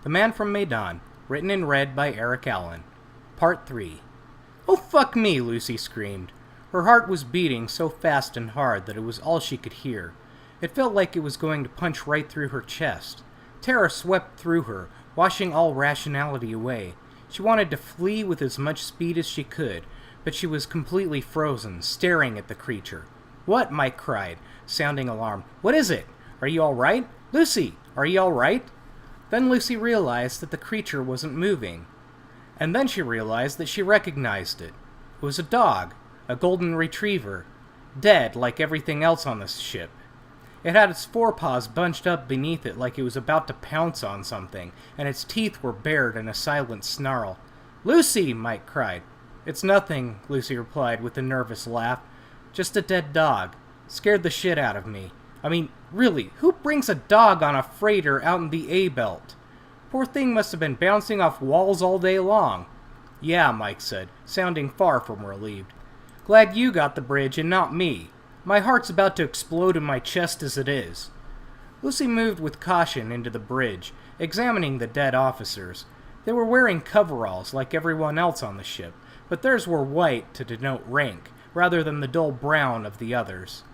The Man from Medan, written and read by Eric Allen. Part 3. "Oh, fuck me," Lucy screamed. Her heart was beating so fast and hard that it was all she could hear. It felt like it was going to punch right through her chest. Terror swept through her, washing all rationality away. She wanted to flee with as much speed as she could, but she was completely frozen, staring at the creature. "What?" Mike cried, sounding alarmed. "What is it? Are you all right? Lucy, are you all right?" Then Lucy realized that the creature wasn't moving. And then she realized that she recognized it. It was a dog, a golden retriever, dead like everything else on this ship. It had its forepaws bunched up beneath it like it was about to pounce on something, and its teeth were bared in a silent snarl. "Lucy!" Mike cried. "It's nothing," Lucy replied with a nervous laugh. "Just a dead dog. Scared the shit out of me. I mean, really, who brings a dog on a freighter out in the A-belt? Poor thing must have been bouncing off walls all day long." "Yeah," Mike said, sounding far from relieved. "Glad you got the bridge and not me. My heart's about to explode in my chest as it is." Lucy moved with caution into the bridge, examining the dead officers. They were wearing coveralls like everyone else on the ship, but theirs were white to denote rank, rather than the dull brown of the others.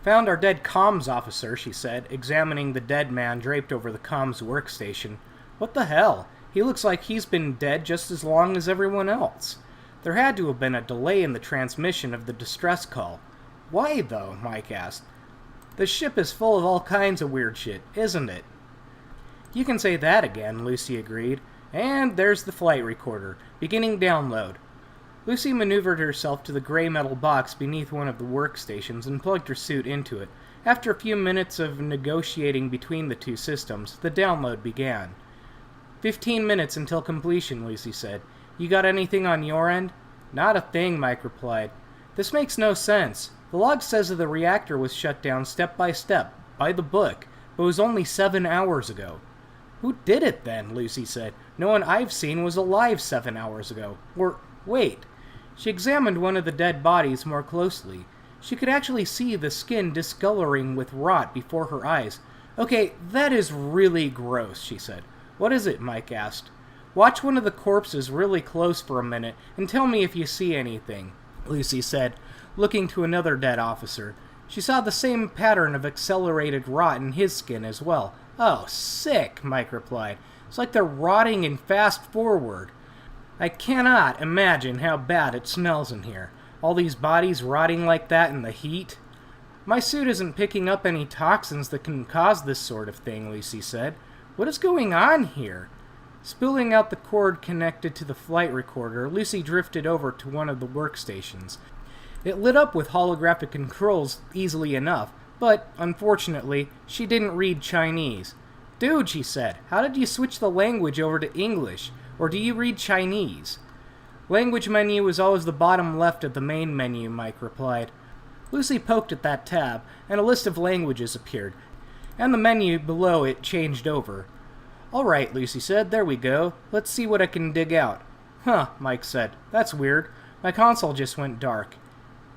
"Found our dead comms officer," she said, examining the dead man draped over the comms workstation. "What the hell? He looks like he's been dead just as long as everyone else. There had to have been a delay in the transmission of the distress call." "Why, though?" Mike asked. "The ship is full of all kinds of weird shit, isn't it?" "You can say that again," Lucy agreed. "And there's the flight recorder, beginning download." Lucy maneuvered herself to the gray metal box beneath one of the workstations and plugged her suit into it. After a few minutes of negotiating between the two systems, the download began. 15 minutes until completion," Lucy said. "You got anything on your end?" "Not a thing," Mike replied. "This makes no sense. The log says that the reactor was shut down step by step, by the book, but it was only 7 hours ago." "Who did it then?" Lucy said. "No one I've seen was alive 7 hours ago. Or, wait." She examined one of the dead bodies more closely. She could actually see the skin discoloring with rot before her eyes. "Okay, that is really gross," she said. "What is it?" Mike asked. "Watch one of the corpses really close for a minute and tell me if you see anything," Lucy said, looking to another dead officer. She saw the same pattern of accelerated rot in his skin as well. "Oh, sick," Mike replied. "It's like they're rotting in fast forward. I cannot imagine how bad it smells in here. All these bodies rotting like that in the heat." "My suit isn't picking up any toxins that can cause this sort of thing," Lucy said. "What is going on here?" Spooling out the cord connected to the flight recorder, Lucy drifted over to one of the workstations. It lit up with holographic controls easily enough, but, unfortunately, she didn't read Chinese. "Dude," she said, "how did you switch the language over to English? Or do you read Chinese?" "Language menu is always the bottom left of the main menu," Mike replied. Lucy poked at that tab, and a list of languages appeared, and the menu below it changed over. "All right," Lucy said, "there we go. Let's see what I can dig out." "Huh," Mike said. "That's weird. My console just went dark.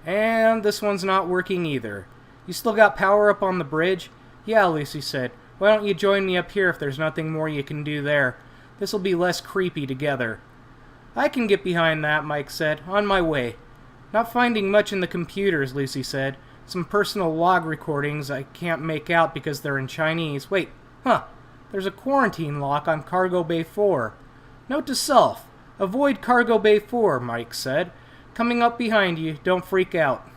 And this one's not working either. You still got power up on the bridge?" "Yeah," Lucy said. "Why don't you join me up here if there's nothing more you can do there? This'll be less creepy together." "I can get behind that," Mike said. "On my way." "Not finding much in the computers," Lucy said. "Some personal log recordings I can't make out because they're in Chinese. Wait, there's a quarantine lock on Cargo Bay 4. Note to self, avoid Cargo Bay 4, Mike said. Coming up behind you, don't freak out."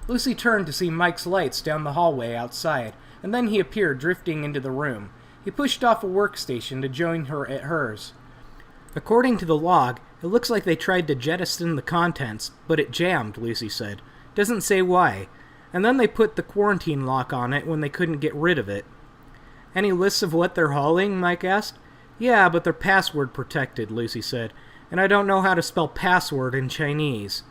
Lucy turned to see Mike's lights down the hallway outside, and then he appeared drifting into the room. He pushed off a workstation to join her at hers. "According to the log, it looks like they tried to jettison the contents, but it jammed," Lucy said. "Doesn't say why. And then they put the quarantine lock on it when they couldn't get rid of it." "Any lists of what they're hauling?" Mike asked. "Yeah, but they're password protected," Lucy said, "and I don't know how to spell password in Chinese."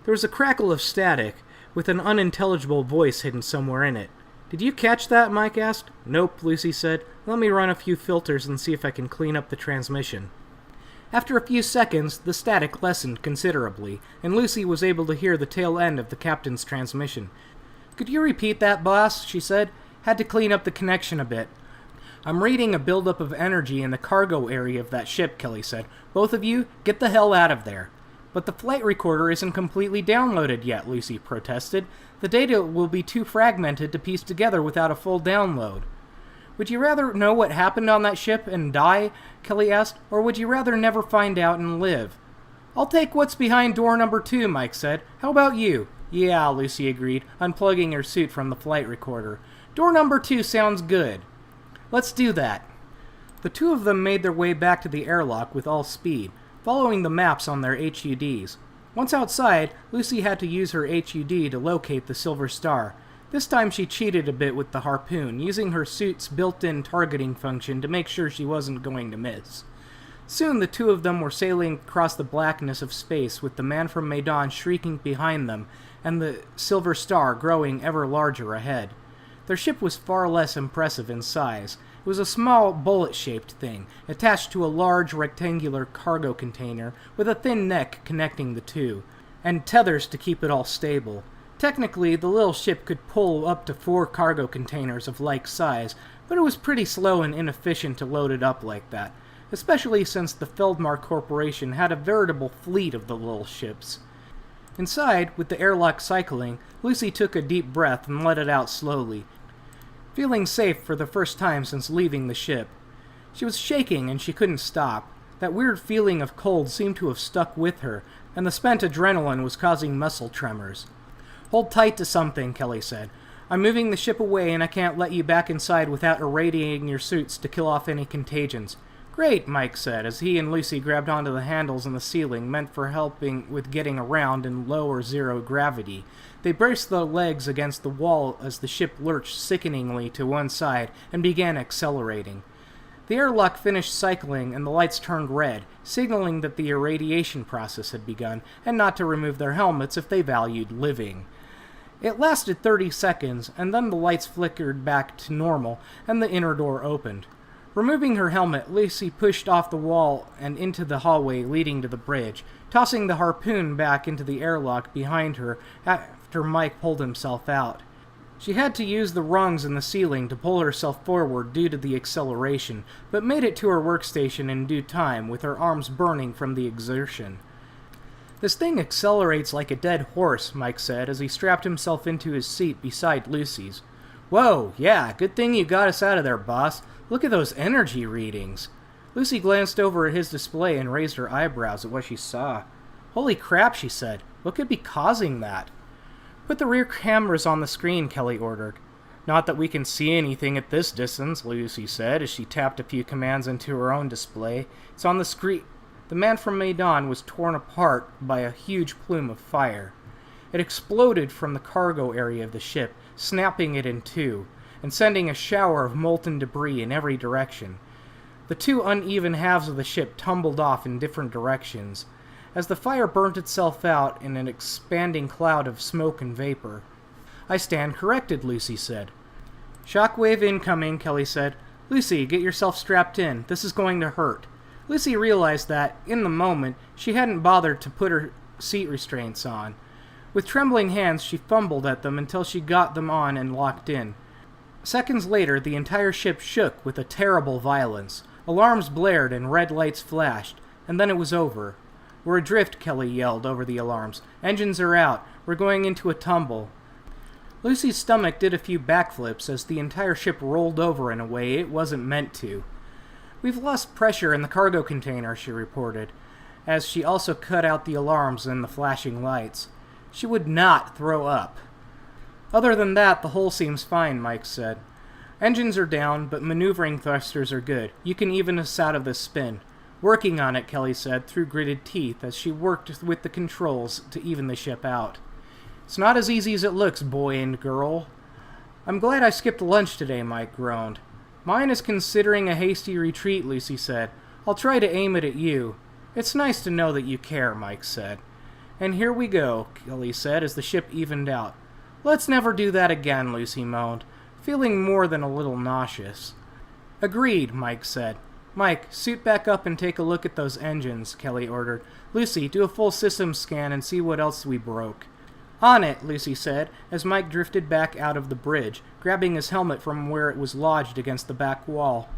There was a crackle of static, with an unintelligible voice hidden somewhere in it. "Did you catch that?" Mike asked. "Nope," Lucy said. "Let me run a few filters and see if I can clean up the transmission." After a few seconds, the static lessened considerably, and Lucy was able to hear the tail end of the captain's transmission. "Could you repeat that, boss?" she said. "Had to clean up the connection a bit." I'm reading a buildup of energy in the cargo area of that ship, Kelly said. Both of you, get the hell out of there. But the flight recorder isn't completely downloaded yet, Lucy protested. The data will be too fragmented to piece together without a full download. Would you rather know what happened on that ship and die, Kelly asked, or would you rather never find out and live? I'll take what's behind door number 2, Mike said. How about you? Yeah, Lucy agreed, unplugging her suit from the flight recorder. Door number 2 sounds good. Let's do that. The two of them made their way back to the airlock with all speed, following the maps on their HUDs. Once outside, Lucy had to use her HUD to locate the Silver Star. This time she cheated a bit with the harpoon, using her suit's built-in targeting function to make sure she wasn't going to miss. Soon the two of them were sailing across the blackness of space with the man from Medan shrieking behind them and the Silver Star growing ever larger ahead. Their ship was far less impressive in size. It was a small, bullet-shaped thing, attached to a large rectangular cargo container with a thin neck connecting the two, and tethers to keep it all stable. Technically, the little ship could pull up to 4 cargo containers of like size, but it was pretty slow and inefficient to load it up like that, especially since the Feldmar Corporation had a veritable fleet of the little ships. Inside, with the airlock cycling, Lucy took a deep breath and let it out slowly, feeling safe for the first time since leaving the ship. She was shaking and she couldn't stop. That weird feeling of cold seemed to have stuck with her, and the spent adrenaline was causing muscle tremors. Hold tight to something, Kelly said. I'm moving the ship away and I can't let you back inside without irradiating your suits to kill off any contagions. Great, Mike said, as he and Lucy grabbed onto the handles in the ceiling meant for helping with getting around in low or zero gravity. They braced their legs against the wall as the ship lurched sickeningly to one side and began accelerating. The airlock finished cycling and the lights turned red, signaling that the irradiation process had begun, and not to remove their helmets if they valued living. It lasted 30 seconds, and then the lights flickered back to normal, and the inner door opened. Removing her helmet, Lucy pushed off the wall and into the hallway leading to the bridge, tossing the harpoon back into the airlock behind her after Mike pulled himself out. She had to use the rungs in the ceiling to pull herself forward due to the acceleration, but made it to her workstation in due time, with her arms burning from the exertion. This thing accelerates like a dead horse, Mike said as he strapped himself into his seat beside Lucy's. Whoa, yeah, good thing you got us out of there, boss. Look at those energy readings. Lucy glanced over at his display and raised her eyebrows at what she saw. Holy crap, she said. What could be causing that? Put the rear cameras on the screen, Kelly ordered. Not that we can see anything at this distance, Lucy said as she tapped a few commands into her own display. It's on the screen. The man from Medan was torn apart by a huge plume of fire. It exploded from the cargo area of the ship, snapping it in two, and sending a shower of molten debris in every direction. The two uneven halves of the ship tumbled off in different directions, as the fire burnt itself out in an expanding cloud of smoke and vapor. I stand corrected, Lucy said. Shockwave incoming, Kelly said. Lucy, get yourself strapped in. This is going to hurt. Lucy realized that, in the moment, she hadn't bothered to put her seat restraints on. With trembling hands, she fumbled at them until she got them on and locked in. Seconds later, the entire ship shook with a terrible violence. Alarms blared and red lights flashed, and then it was over. We're adrift, Kelly yelled over the alarms. Engines are out. We're going into a tumble. Lucy's stomach did a few backflips as the entire ship rolled over in a way it wasn't meant to. We've lost pressure in the cargo container, she reported, as she also cut out the alarms and the flashing lights. She would not throw up. Other than that, the hull seems fine, Mike said. Engines are down, but maneuvering thrusters are good. You can even us out of this spin. Working on it, Kelly said, through gritted teeth, as she worked with the controls to even the ship out. It's not as easy as it looks, boy and girl. I'm glad I skipped lunch today, Mike groaned. Mine is considering a hasty retreat, Lucy said. I'll try to aim it at you. It's nice to know that you care, Mike said. And here we go, Kelly said as the ship evened out. Let's never do that again, Lucy moaned, feeling more than a little nauseous. Agreed, Mike said. Mike, suit back up and take a look at those engines, Kelly ordered. Lucy, do a full system scan and see what else we broke. On it, Lucy said, as Mike drifted back out of the bridge, grabbing his helmet from where it was lodged against the back wall.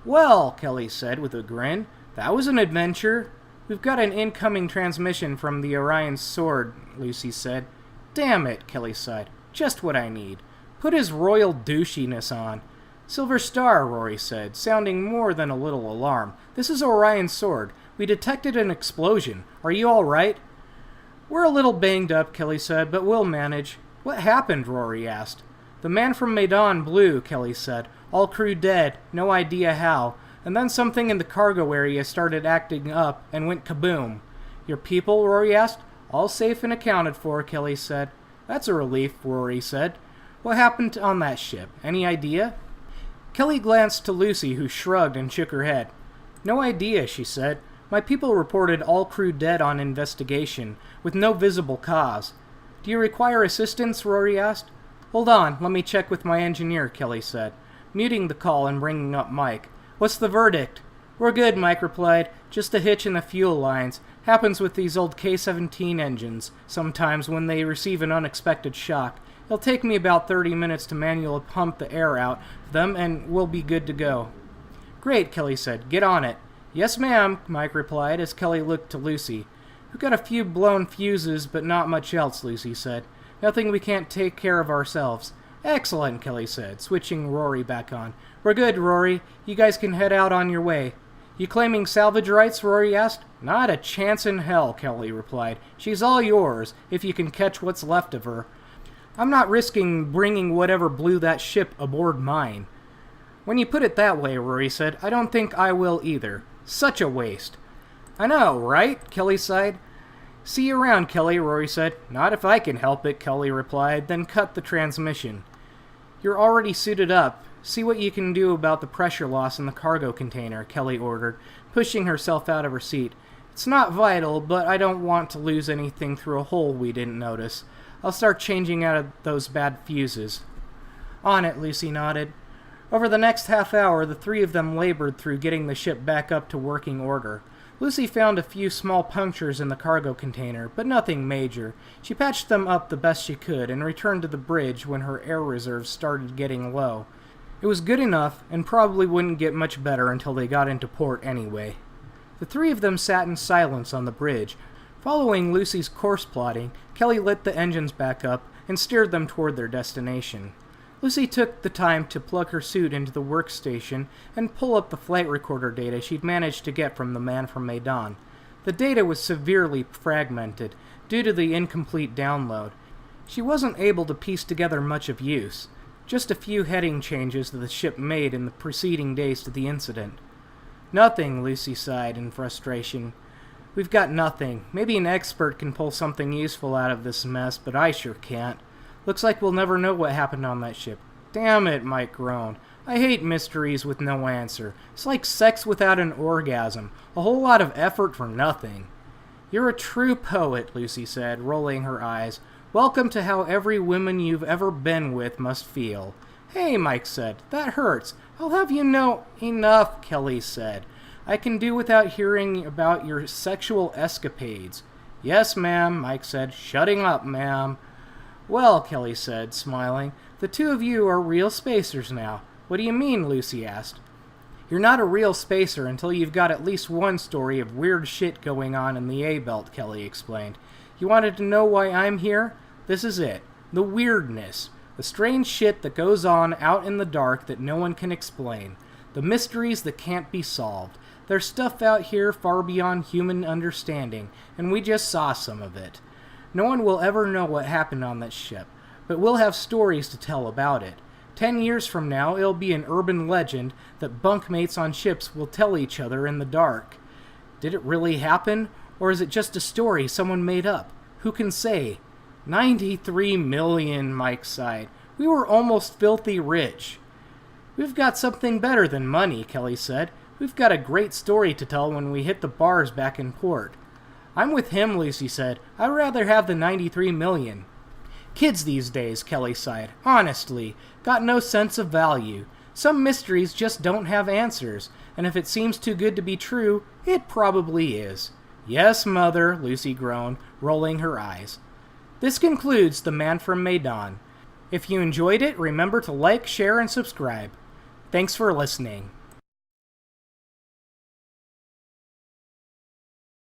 Well, Kelly said with a grin, that was an adventure. We've got an incoming transmission from the Orion Sword, Lucy said. Damn it, Kelly sighed. Just what I need. Put his royal douchiness on. Silver Star, Rory said, sounding more than a little alarmed. This is Orion's Sword. We detected an explosion. Are you all right? We're a little banged up, Kelly said, but we'll manage. What happened? Rory asked. The man from Medan blew, Kelly said. All crew dead, no idea how. And then something in the cargo area started acting up and went kaboom. Your people? Rory asked. All safe and accounted for, Kelly said. That's a relief, Rory said. What happened on that ship? Any idea? Kelly glanced to Lucy, who shrugged and shook her head. No idea, she said. My people reported all crew dead on investigation, with no visible cause. Do you require assistance? Rory asked. Hold on, let me check with my engineer, Kelly said, muting the call and bringing up Mike. What's the verdict? We're good, Mike replied. Just a hitch in the fuel lines. Happens with these old K-17 engines, sometimes when they receive an unexpected shock. It'll take me about 30 minutes to manually pump the air out of them, and we'll be good to go. Great, Kelly said. Get on it. Yes, ma'am, Mike replied as Kelly looked to Lucy. We've got a few blown fuses, but not much else, Lucy said. Nothing we can't take care of ourselves. Excellent, Kelly said, switching Rory back on. We're good, Rory. You guys can head out on your way. You claiming salvage rights? Rory asked. Not a chance in hell, Kelly replied. She's all yours, if you can catch what's left of her. I'm not risking bringing whatever blew that ship aboard mine. When you put it that way, Rory said, I don't think I will either. Such a waste. I know, right? Kelly sighed. See you around, Kelly, Rory said. Not if I can help it, Kelly replied, then cut the transmission. You're already suited up. See what you can do about the pressure loss in the cargo container, Kelly ordered, pushing herself out of her seat. It's not vital, but I don't want to lose anything through a hole we didn't notice. I'll start changing out of those bad fuses. On it, Lucy nodded. Over the next half hour, the three of them labored through getting the ship back up to working order. Lucy found a few small punctures in the cargo container, but nothing major. She patched them up the best she could and returned to the bridge when her air reserves started getting low. It was good enough, and probably wouldn't get much better until they got into port anyway. The three of them sat in silence on the bridge. Following Lucy's course plotting, Kelly lit the engines back up and steered them toward their destination. Lucy took the time to plug her suit into the workstation and pull up the flight recorder data she'd managed to get from the man from Medan. The data was severely fragmented due to the incomplete download. She wasn't able to piece together much of use, just a few heading changes that the ship made in the preceding days to the incident. Nothing, Lucy sighed in frustration. We've got nothing. Maybe an expert can pull something useful out of this mess, but I sure can't. Looks like we'll never know what happened on that ship. Damn it, Mike groaned. I hate mysteries with no answer. It's like sex without an orgasm. A whole lot of effort for nothing. You're a true poet, Lucy said, rolling her eyes. Welcome to how every woman you've ever been with must feel. Hey, Mike said, that hurts. I'll have you know... Enough, Kelly said. I can do without hearing about your sexual escapades. Yes, ma'am, Mike said. Shutting up, ma'am. Well, Kelly said, smiling, the two of you are real spacers now. What do you mean? Lucy asked. You're not a real spacer until you've got at least one story of weird shit going on in the A-Belt, Kelly explained. You wanted to know why I'm here? This is it. The weirdness. The strange shit that goes on out in the dark that no one can explain. The mysteries that can't be solved. There's stuff out here far beyond human understanding, and we just saw some of it. No one will ever know what happened on that ship, but we'll have stories to tell about it. 10 years from now, it'll be an urban legend that bunkmates on ships will tell each other in the dark. Did it really happen, or is it just a story someone made up? Who can say? 93 million, Mike sighed. We were almost filthy rich. We've got something better than money, Kelly said. We've got a great story to tell when we hit the bars back in port. I'm with him, Lucy said. I'd rather have the 93 million. Kids these days, Kelly sighed. Honestly, got no sense of value. Some mysteries just don't have answers, and if it seems too good to be true, it probably is. Yes, Mother, Lucy groaned, rolling her eyes. This concludes The Man from Medan. If you enjoyed it, remember to like, share, and subscribe. Thanks for listening.